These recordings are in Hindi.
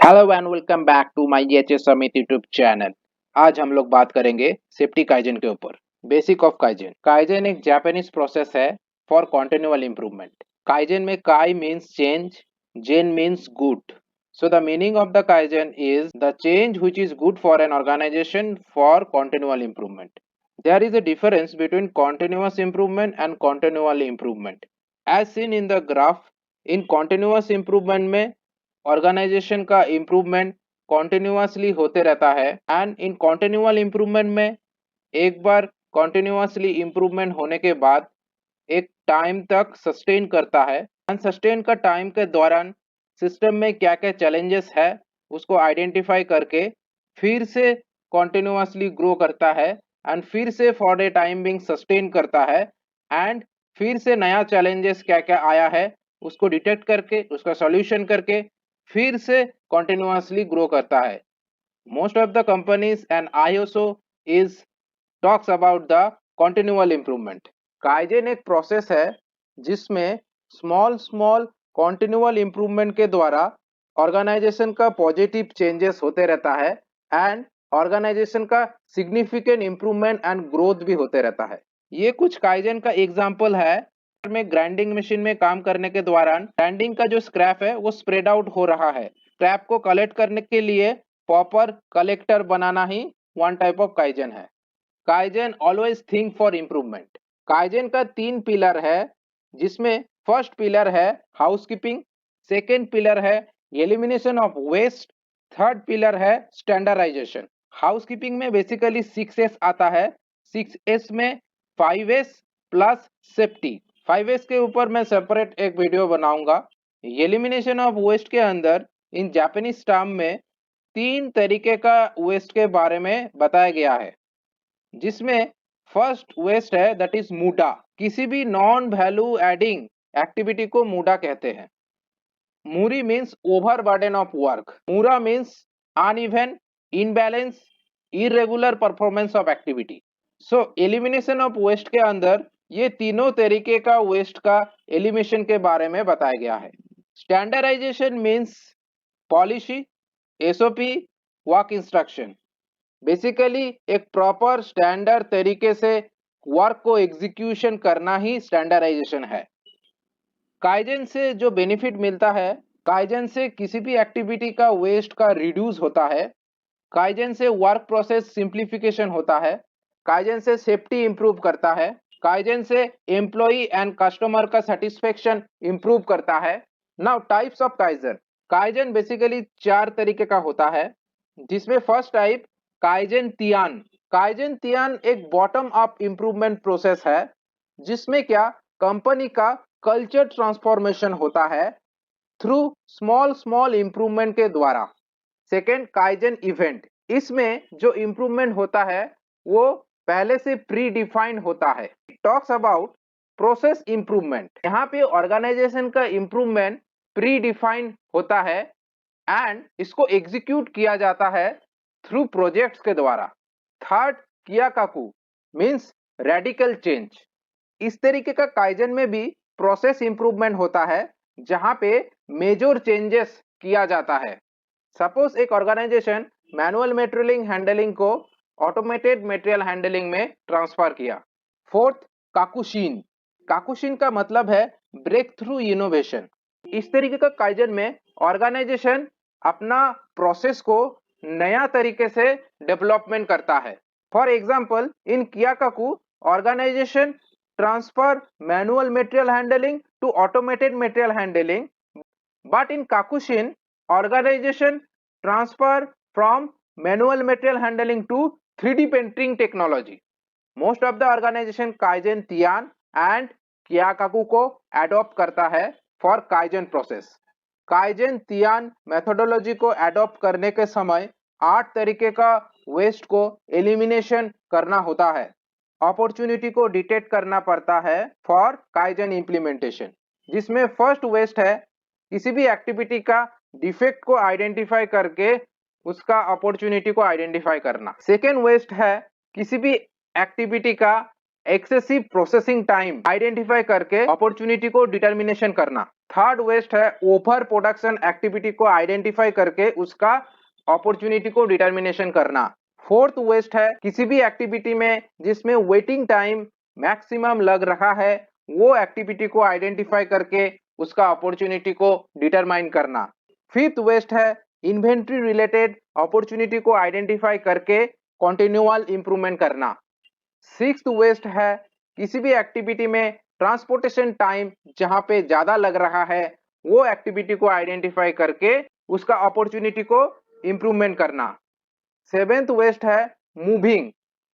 Hello and welcome back to my HS Samit YouTube channel. आज हम लोग बात करेंगे सेफ्टी काइजन के ऊपर। Basic of kaizen. काइजन एक जापानीज प्रोसेस है फॉर कॉन्टिन्यूअल इम्प्रूवमेंट। काइजन में kai means change, zen means good. So the meaning of the Kaizen is the change which is good for an organization for continual improvement. There is a difference between continuous improvement and continual improvement. As seen in the graph, in continuous improvement में ऑर्गेनाइजेशन का इम्प्रूवमेंट कॉन्टिन्यूसली होते रहता है एंड इन कॉन्टिन्यूअल इम्प्रूवमेंट में एक बार कॉन्टिन्यूसली इम्प्रूवमेंट होने के बाद एक टाइम तक सस्टेन करता है एंड सस्टेन का टाइम के दौरान सिस्टम में क्या क्या चैलेंजेस है उसको आइडेंटिफाई करके फिर से कॉन्टिन्यूसली ग्रो करता है एंड फिर से for a time being sustain करता है एंड फिर से नया चैलेंजेस क्या क्या आया है उसको डिटेक्ट करके उसका सॉल्यूशन करके फिर से कॉन्टिन्यूसली ग्रो करता है। Most of the companies and ISO is talks about the continual improvement. Kaizen एक प्रोसेस है जिसमें स्मॉल स्मॉल कॉन्टिन्यूअल इम्प्रूवमेंट के द्वारा ऑर्गेनाइजेशन का पॉजिटिव चेंजेस होते रहता है एंड ऑर्गेनाइजेशन का सिग्निफिकेंट इम्प्रूवमेंट एंड ग्रोथ भी होते रहता है। ये कुछ काइजेन का एग्जाम्पल है में ग्राइंडिंग मशीन में काम करने के दौरान ग्राइंडिंग का जो स्क्रैप है वो स्प्रेड आउट हो रहा है। स्क्रैप को कलेक्ट करने के लिए प्रॉपर कलेक्टर बनाना ही वन टाइप ऑफ काइजेन है। Kaizen always think for improvement. Kaizen का 3 पिलर है जिसमें फर्स्ट पिलर है हाउसकीपिंग, सेकेंड पिलर है elimination of waste, third pillar है स्टैंडर्डाइजेशन। हाउसकीपिंग में बेसिकली 6S आता है। 6S में 5S प्लस सेफ्टी। 5S के ऊपर मैं सेपरेट एक वीडियो बनाऊंगा। एलिमिनेशन ऑफ वेस्ट के अंदर इन जापानीज टर्म में 3 तरीके का वेस्ट के बारे में बताया गया है जिसमें फर्स्ट वेस्ट है दैट इज मूडा। किसी भी नॉन वैल्यू एडिंग एक्टिविटी को मूडा कहते हैं। Muri means over burden of work. Mura means uneven, imbalance, irregular performance of activity. So elimination of waste के अंदर ये तीनों तरीके का वेस्ट का एलिमिनेशन के बारे में बताया गया है। Standardization means policy, SOP, work instruction. Basically एक प्रॉपर स्टैंडर्ड तरीके से वर्क को एग्जीक्यूशन करना ही स्टैंडर्डाइजेशन है। काइजेन से जो बेनिफिट मिलता है, काइजेन से किसी भी एक्टिविटी का वेस्ट का रिड्यूस होता है। काइजेन से वर्क प्रोसेस सिंप्लीफिकेशन होता है। काइजेन से सेफ्टी इंप्रूव करता है। काइजेन से एम्प्लॉई एंड कस्टमर का सेटिस्फेक्शन इंप्रूव करता है। Now types of kaizen. Kaizen basically 4 तरीके का होता है जिसमें first type kaizen Tian. Kaizen Tian एक बॉटम अप इंप्रूवमेंट प्रोसेस है जिसमें क्या कंपनी का कल्चर ट्रांसफॉर्मेशन होता है थ्रू स्मॉल स्मॉल इंप्रूवमेंट के द्वारा। Second kaizen event. इसमें जो इंप्रूवमेंट होता है वो पहले से प्री डिफाइंड होता है। Talks about process improvement. यहाँ पे ऑर्गेनाइजेशन का इंप्रूवमेंट प्री डिफाइंड होता है एंड इसको एग्जीक्यूट किया जाता है थ्रू प्रोजेक्ट्स के द्वारा। Third kaikaku means radical change. इस तरीके का काइजन में भी प्रोसेस इंप्रूवमेंट होता है जहां पे मेजर चेंजेस किया जाता है। सपोज एक ऑर्गेनाइजेशन मैनुअल मटेरियल हैंडलिंग को ऑटोमेटेड मटेरियल हैंडलिंग में ट्रांसफर किया। फोर्थ काकुशिन। काकुशिन का मतलब है ब्रेक थ्रू इनोवेशन। इस तरीके का काइजन में ऑर्गेनाइजेशन अपना प्रोसेस को नया तरीके से डेवलपमेंट करता है। For example in kaikaku organization transfer manual material handling to automated material handling, but in Kakushin organization transfer from manual material handling to 3D printing technology. Most of the organization Kaizen Tian and Kiyakaku को adopt करता है for Kaizen process. Kaizen Tian methodology को adopt करने के समय 8 तरीके का waste को elimination करना होता है। अपॉर्चुनिटी को डिटेक्ट करना पड़ता है फॉर काइजन इंप्लीमेंटेशन, जिसमें फर्स्ट वेस्ट है किसी भी एक्टिविटी का डिफेक्ट को आइडेंटिफाई करके उसका अपॉर्चुनिटी को आइडेंटिफाई करना। सेकेंड वेस्ट है किसी भी एक्टिविटी का एक्सेसिव प्रोसेसिंग टाइम आइडेंटिफाई करके अपॉर्चुनिटी को डिटर्मिनेशन करना। थर्ड वेस्ट है ओवर प्रोडक्शन एक्टिविटी को आइडेंटिफाई करके उसका अपॉर्चुनिटी को डिटर्मिनेशन करना। फोर्थ वेस्ट है किसी भी एक्टिविटी में जिसमें वेटिंग टाइम मैक्सिमम लग रहा है वो एक्टिविटी को आइडेंटिफाई करके उसका अपॉर्चुनिटी को डिटरमाइन करना। फिफ्थ वेस्ट है इन्वेंट्री रिलेटेड अपॉर्चुनिटी को आइडेंटिफाई करके कॉन्टिन्यूअल इंप्रूवमेंट करना। सिक्स्थ वेस्ट है किसी भी एक्टिविटी में ट्रांसपोर्टेशन टाइम जहां पे ज्यादा लग रहा है वो एक्टिविटी को आइडेंटिफाई करके उसका अपॉर्चुनिटी को इंप्रूवमेंट करना। सेवेंथ वेस्ट है मूविंग,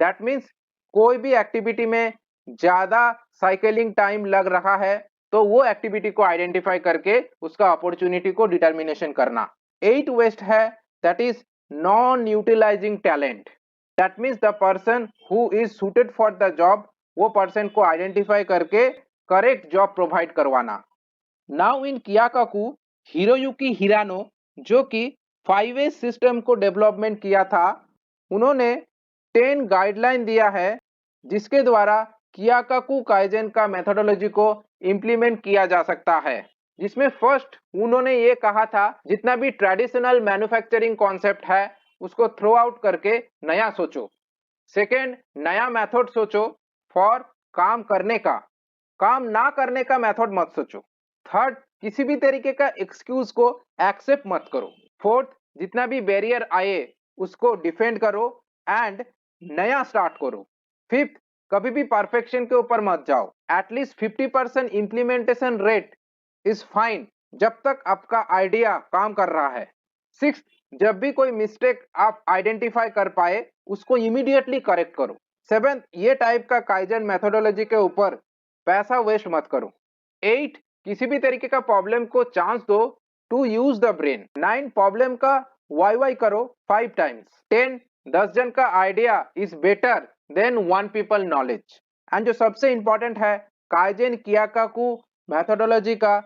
दैट मीन्स कोई भी एक्टिविटी में ज्यादा साइकिलिंग टाइम लग रहा है तो वो एक्टिविटी को आइडेंटिफाई करके उसका अपॉर्चुनिटी को डिटर्मिनेशन करना। एट वेस्ट है that is non utilizing talent, that means the person who is suited for the job वो पर्सन को आइडेंटिफाई करके करेक्ट जॉब प्रोवाइड करवाना। Now in kaikaku Hiroyuki Hirano जो कि 5S सिस्टम को डेवलपमेंट किया था उन्होंने 10 गाइडलाइन दिया है जिसके द्वारा कियाकाकू काइजन का मेथोडोलॉजी को इम्प्लीमेंट किया जा सकता है। जिसमें फर्स्ट उन्होंने ये कहा था जितना भी ट्रेडिशनल मैन्युफैक्चरिंग कॉन्सेप्ट है उसको थ्रो आउट करके नया सोचो। सेकेंड, नया मेथड सोचो फॉर काम करने का, काम ना करने का मेथड मत सोचो। थर्ड, किसी भी तरीके का एक्सक्यूज को एक्सेप्ट मत करो। फोर्थ, जितना भी बैरियर आए उसको डिफेंड करो एंड नया स्टार्ट करो। फिफ्थ, कभी भी परफेक्शन के ऊपर मत जाओ, at least 50% implementation rate is fine जब तक आपका आइडिया काम कर रहा है। सिक्स्थ, जब भी कोई मिस्टेक आप आइडेंटिफाई कर पाए उसको इमीडिएटली करेक्ट करो। सेवेंथ, ये टाइप का काइजन मेथोडोलॉजी के ऊपर पैसा वेस्ट मत करो। 8, किसी भी तरीके का प्रॉब्लम को चांस दो to use the brain. 9, problem का वाई करो 5 टाइम्स। 10, 10 जन का idea is better than 1 people knowledge. And जो सबसे इंपॉर्टेंट है काइजन कियाकाकू मेथोडोलॉजी का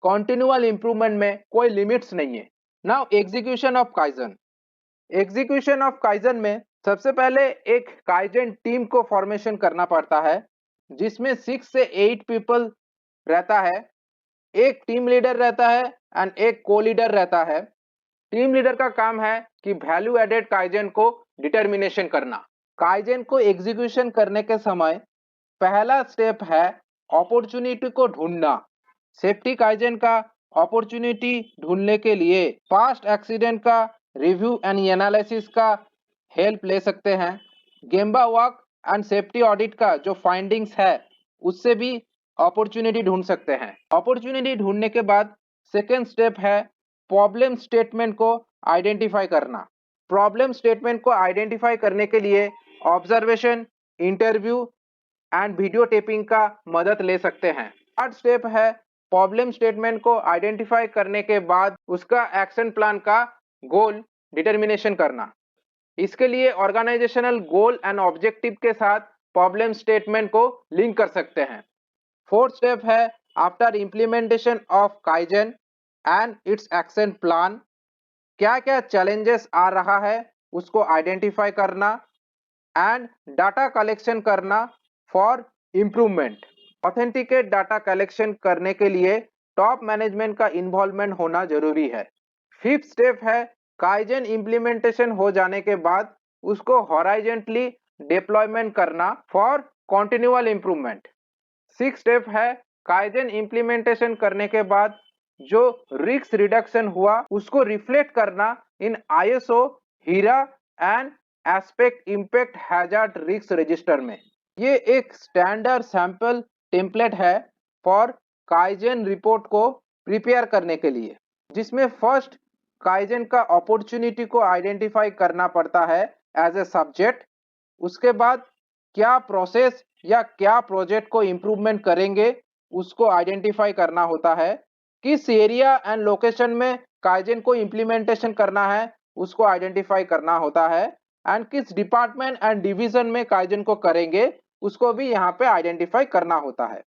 कॉन्टिन्यूअल इंप्रूवमेंट में कोई लिमिट्स नहीं है। Now execution of kaizen. Execution of kaizen में सबसे पहले एक काइजन टीम को फॉर्मेशन करना पड़ता है जिसमें 6 से 8 पीपल रहता है। एक टीम लीडर रहता है एंड एक को लीडर रहता है। टीम लीडर का काम है कि वैल्यू एडेड काइजन को डिटर्मिनेशन करना। काइजन को एग्जीक्यूशन करने के समय पहला स्टेप है अपॉर्चुनिटी को ढूंढना। सेफ्टी काइजन का अपॉर्चुनिटी ढूंढने के लिए पास्ट एक्सीडेंट का रिव्यू एंड एनालिसिस का हेल्प ले सकते हैं। Gemba walk and safety audit का जो फाइंडिंग्स है उससे भी अपॉर्चुनिटी ढूंढ सकते हैं। अपॉर्चुनिटी ढूंढने के बाद सेकेंड स्टेप है प्रॉब्लम स्टेटमेंट को आइडेंटिफाई करना। प्रॉब्लम स्टेटमेंट को आइडेंटिफाई करने के लिए observation, interview and video taping का मदद ले सकते हैं। थर्ड स्टेप है प्रॉब्लम स्टेटमेंट को आइडेंटिफाई करने के बाद उसका एक्शन प्लान का गोल डिटर्मिनेशन करना। इसके लिए ऑर्गेनाइजेशनल गोल एंड ऑब्जेक्टिव के साथ प्रॉब्लम स्टेटमेंट को लिंक कर सकते हैं। फोर्थ स्टेप है after implementation of kaizen and it's action plan क्या क्या चैलेंजेस आ रहा है उसको आइडेंटिफाई करना एंड डाटा कलेक्शन करना for improvement. Authenticate data collection करने के लिए टॉप मैनेजमेंट का इन्वॉल्वमेंट होना जरूरी है। फिफ्थ स्टेप है काइजन इम्प्लीमेंटेशन हो जाने के बाद उसको हॉराइजेंटली डिप्लॉयमेंट करना for continual improvement. Six step है काइजन इम्प्लीमेंटेशन करने के बाद जो रिस्क रिडक्शन हुआ उसको रिफ्लेक्ट करना in ISO, HIRA and aspect impact hazard risk register में। ये एक स्टैंडर्ड सैंपल टेम्पलेट है फॉर काइजन रिपोर्ट को प्रिपेयर करने के लिए, जिसमें फर्स्ट काइजन का अपॉर्चुनिटी को आइडेंटिफाई करना पड़ता है एज ए सब्जेक्ट। उसके बाद क्या प्रोसेस या क्या प्रोजेक्ट को इम्प्रूवमेंट करेंगे उसको आइडेंटिफाई करना होता है। किस एरिया एंड लोकेशन में काइजन को इम्प्लीमेंटेशन करना है उसको आइडेंटिफाई करना होता है एंड किस डिपार्टमेंट एंड डिवीजन में काइजन को करेंगे उसको भी यहाँ पे आइडेंटिफाई करना होता है।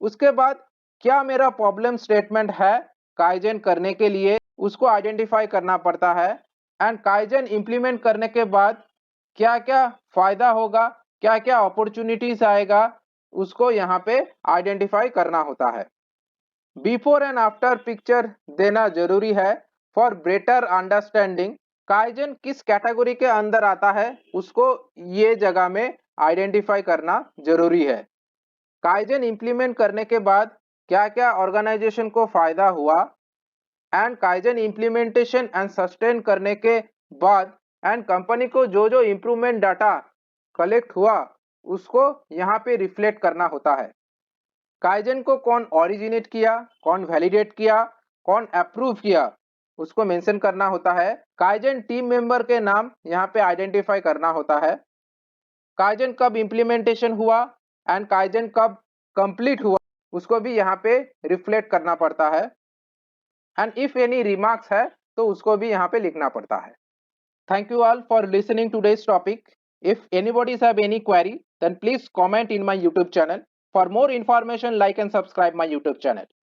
उसके बाद क्या मेरा प्रॉब्लम स्टेटमेंट है काइजन करने के लिए उसको आइडेंटिफाई करना पड़ता है एंड काइजन इंप्लीमेंट करने के बाद क्या क्या फायदा होगा क्या क्या अपॉर्चुनिटीज आएगा उसको यहाँ पे आइडेंटिफाई करना होता है। बिफोर एंड आफ्टर पिक्चर देना जरूरी है फॉर बेटर अंडरस्टैंडिंग काइजन किस कैटेगरी के अंदर आता है उसको ये जगह में आइडेंटिफाई करना जरूरी है। काइजन इंप्लीमेंट करने के बाद क्या क्या ऑर्गेनाइजेशन को फायदा हुआ and kaizen implementation and sustain करने के बाद एंड कंपनी को जो जो इम्प्रूवमेंट डाटा कलेक्ट हुआ उसको यहाँ पे रिफ्लेक्ट करना होता है। काइजन को कौन ओरिजिनेट किया, कौन वैलिडेट किया, कौन अप्रूव किया उसको मेंशन करना होता है। काइजन टीम मेंबर के नाम यहाँ पे आइडेंटिफाई करना होता है। काइजन कब इम्प्लीमेंटेशन हुआ एंड काइजन कब कंप्लीट हुआ उसको भी यहाँ पे रिफ्लेक्ट करना पड़ता है। एंड इफ एनी रिमार्क्स है तो उसको भी यहाँ पे लिखना पड़ता है। Thank you all for listening today's topic. If anybody's have any query then please comment in my YouTube channel. For more information like and subscribe my YouTube channel.